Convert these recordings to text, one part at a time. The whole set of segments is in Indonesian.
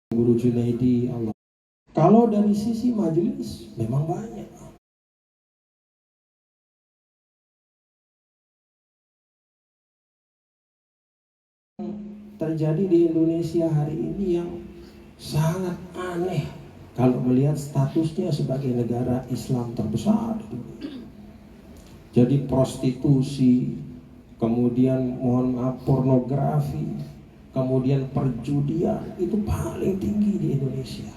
Guru Junaidi, Allah. Kalau dari sisi majelis memang banyak. Terjadi di Indonesia hari ini yang sangat aneh kalau melihat statusnya sebagai negara Islam terbesar. Jadi prostitusi, kemudian mohon maaf pornografi, kemudian perjudian itu paling tinggi di Indonesia.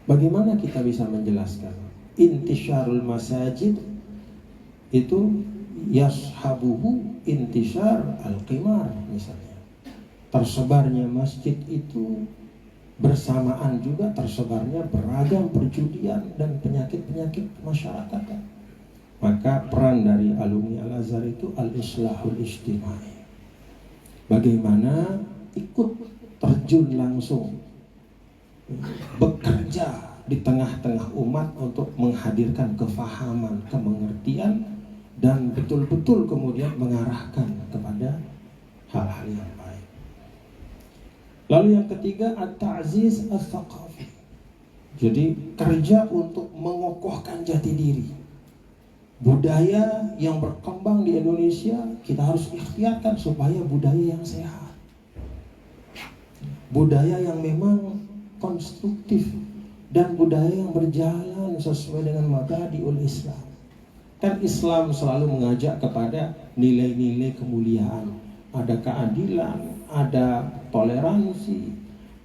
Bagaimana kita bisa menjelaskan? Intisyarul masajid itu yashabuhu intisyar al-qimar misalnya. Tersebarnya masjid itu bersamaan juga tersebarnya beragam perjudian dan penyakit-penyakit masyarakat. Maka peran dari alumni Al-Azhar itu al-islahul ijtimai. Bagaimana ikut terjun langsung bekerja di tengah-tengah umat untuk menghadirkan kefahaman, kemengertian, dan betul-betul kemudian mengarahkan kepada hal-hal yang baik. Lalu yang ketiga, at-ta'ziz al-thaqafi. Jadi kerja untuk mengokohkan jati diri. Budaya yang berkembang di Indonesia kita harus ikhtiarkan supaya budaya yang sehat, budaya yang memang konstruktif, dan budaya yang berjalan sesuai dengan mabadi'ul Islam. Kan Islam selalu mengajak kepada nilai-nilai kemuliaan. Ada keadilan, ada toleransi,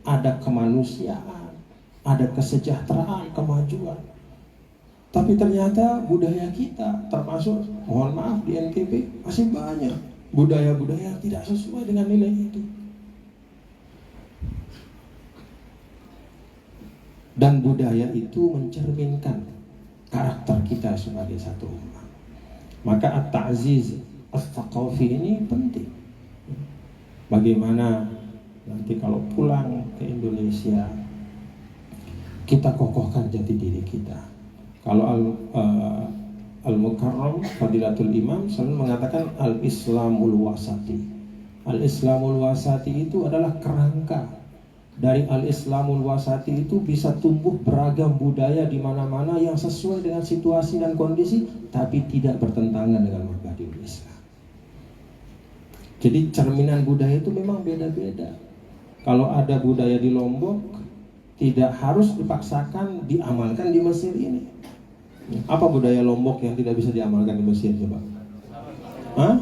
ada kemanusiaan, ada kesejahteraan, kemajuan. Tapi ternyata budaya kita, termasuk mohon maaf di NTB, masih banyak budaya-budaya yang tidak sesuai dengan nilai itu. Dan budaya itu mencerminkan karakter kita sebagai satu umat. Maka at-ta'ziz al-thaqafi ini penting. Bagaimana nanti kalau pulang ke Indonesia kita kokohkan jati diri kita. Kalau Al-Mukarram Fadilatul Imam selalu mengatakan al-Islamul wasati. Al-Islamul wasati itu adalah kerangka. Dari al-Islamul wasati itu bisa tumbuh beragam budaya di mana-mana yang sesuai dengan situasi dan kondisi, tapi tidak bertentangan dengan mabadi'ul Islam. Jadi cerminan budaya itu memang beda-beda. Kalau ada budaya di Lombok, tidak harus dipaksakan diamalkan di Mesir ini. Apa budaya Lombok yang tidak bisa diamalkan di Mesir coba? Hah?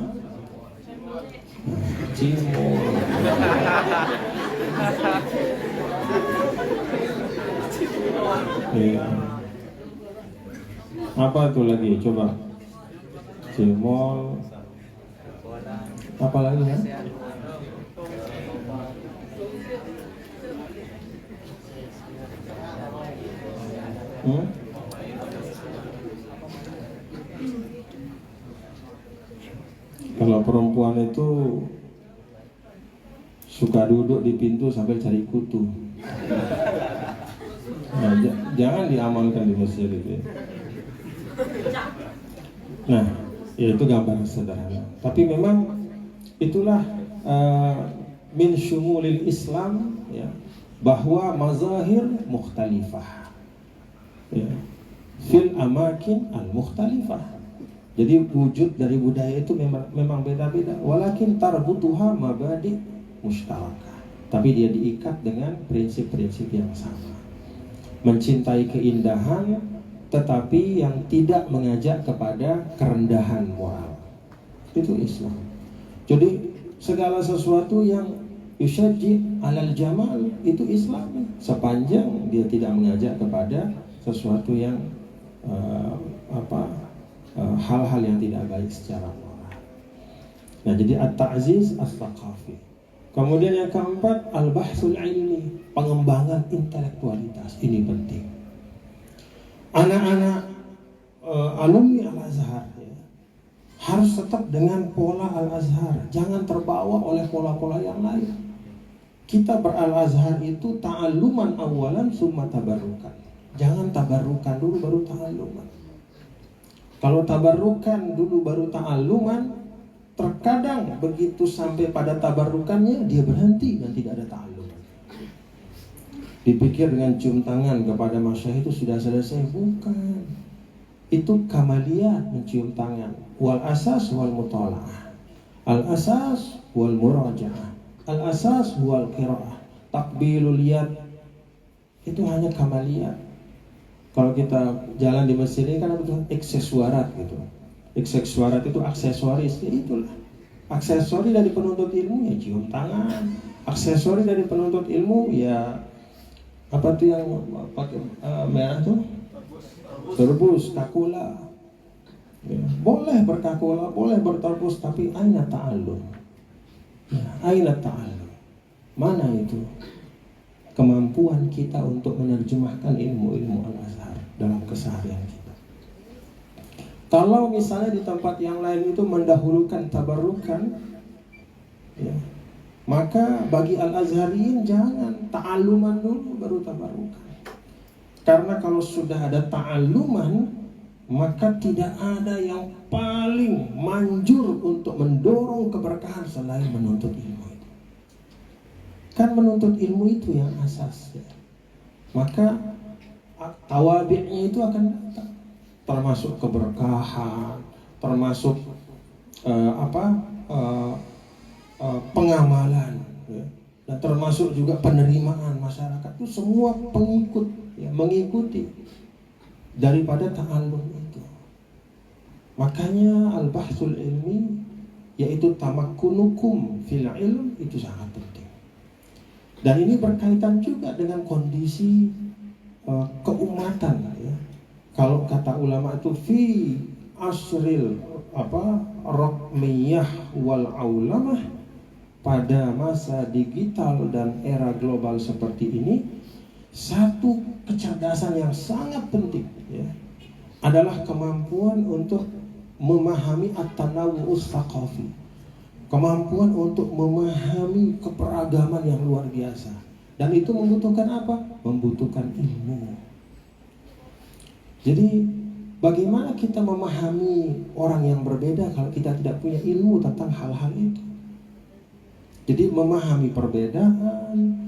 Cimol. Ya. Apa itu lagi? Coba. Cimol. Apa lagi ya? Kalau perempuan itu suka duduk di pintu sambil cari kutu. Nah, jangan diamalkan di Mesir itu. Nah, ya itu gambaran sederhana. Tapi memang itulah min syumulil Islam, ya, bahwa mazahir mukhtalifah, ya, fil amakin al mukhtalifah. Jadi wujud dari budaya itu memang beda-beda. Walakin tarbutuha mabadi mustarakah. Tapi dia diikat dengan prinsip-prinsip yang sama. Mencintai keindahan, tetapi yang tidak mengajak kepada kerendahan moral. Itu Islam. Jadi segala sesuatu yang yusyajji alal jamal itu Islam. Sepanjang dia tidak mengajak kepada sesuatu yang hal-hal yang tidak baik secara moral. Nah, jadi at-ta'ziz as-thaqafi. Kemudian yang keempat, al-bahsul ilmi, pengembangan intelektualitas. Ini penting. Anak-anak alumni Al-Azhar, ya, harus tetap dengan pola Al-Azhar. Jangan terbawa oleh pola-pola yang lain. Kita ber-Al-Azhar itu ta'alluman awalan summa tabarrukan. Jangan tabarrukan dulu baru ta'alluman. Kalau tabarrukan dulu baru ta'alluman, terkadang begitu sampai pada tabarukannya dia berhenti dan tidak ada ta'alluq. Dipikir dengan cium tangan kepada masyayikh itu sudah selesai, bukan. Itu kamaliyat mencium tangan. Wal asas wal mutala'ah. Al asas wal muraja'ah. Al asas wal qira'ah. Takbilul yad itu hanya kamaliyat. Kalau kita jalan di masjid ini kan ada aksesuarat gitu. Aksesuarat itu aksesoris, ya itulah. Aksesori dari penuntut ilmu ya cium tangan. Aksesori dari penuntut ilmu ya apa tuh yang pakai merah tuh? Terbus, kakula. Ya, boleh berkakula, boleh berterbus, tapi aina ta'allum. Ya, aina ta'allum. Mana itu kemampuan kita untuk menerjemahkan ilmu-ilmu Al-Azhar dalam keseharian kita? Kalau misalnya di tempat yang lain itu mendahulukan tabarukan, ya, maka bagi Al-Azhariyin jangan ta'alluman dulu baru tabarukan. Karena kalau sudah ada ta'alluman, maka tidak ada yang paling manjur untuk mendorong keberkahan selain menuntut ilmu itu. Kan menuntut ilmu itu yang asas, ya. Maka tawabi'nya itu akan datang, termasuk keberkahan, termasuk pengamalan, ya. Dan termasuk juga penerimaan masyarakat itu semua pengikut, ya, mengikuti daripada ta'allum itu. Makanya al-bahsul ilmi, yaitu tamakkunukum fil ilm, itu sangat penting. Dan ini berkaitan juga dengan kondisi keumatan, ya. Kalau kata ulama itu fi asril raqmiyah wal aulamah, pada masa digital dan era global seperti ini, satu kecerdasan yang sangat penting, ya, adalah kemampuan untuk memahami at-tanawwu'us tsaqafi, kemampuan untuk memahami keberagaman yang luar biasa. Dan itu membutuhkan apa? Membutuhkan ilmu. Jadi bagaimana kita memahami orang yang berbeda kalau kita tidak punya ilmu tentang hal-hal itu? Jadi memahami perbedaan,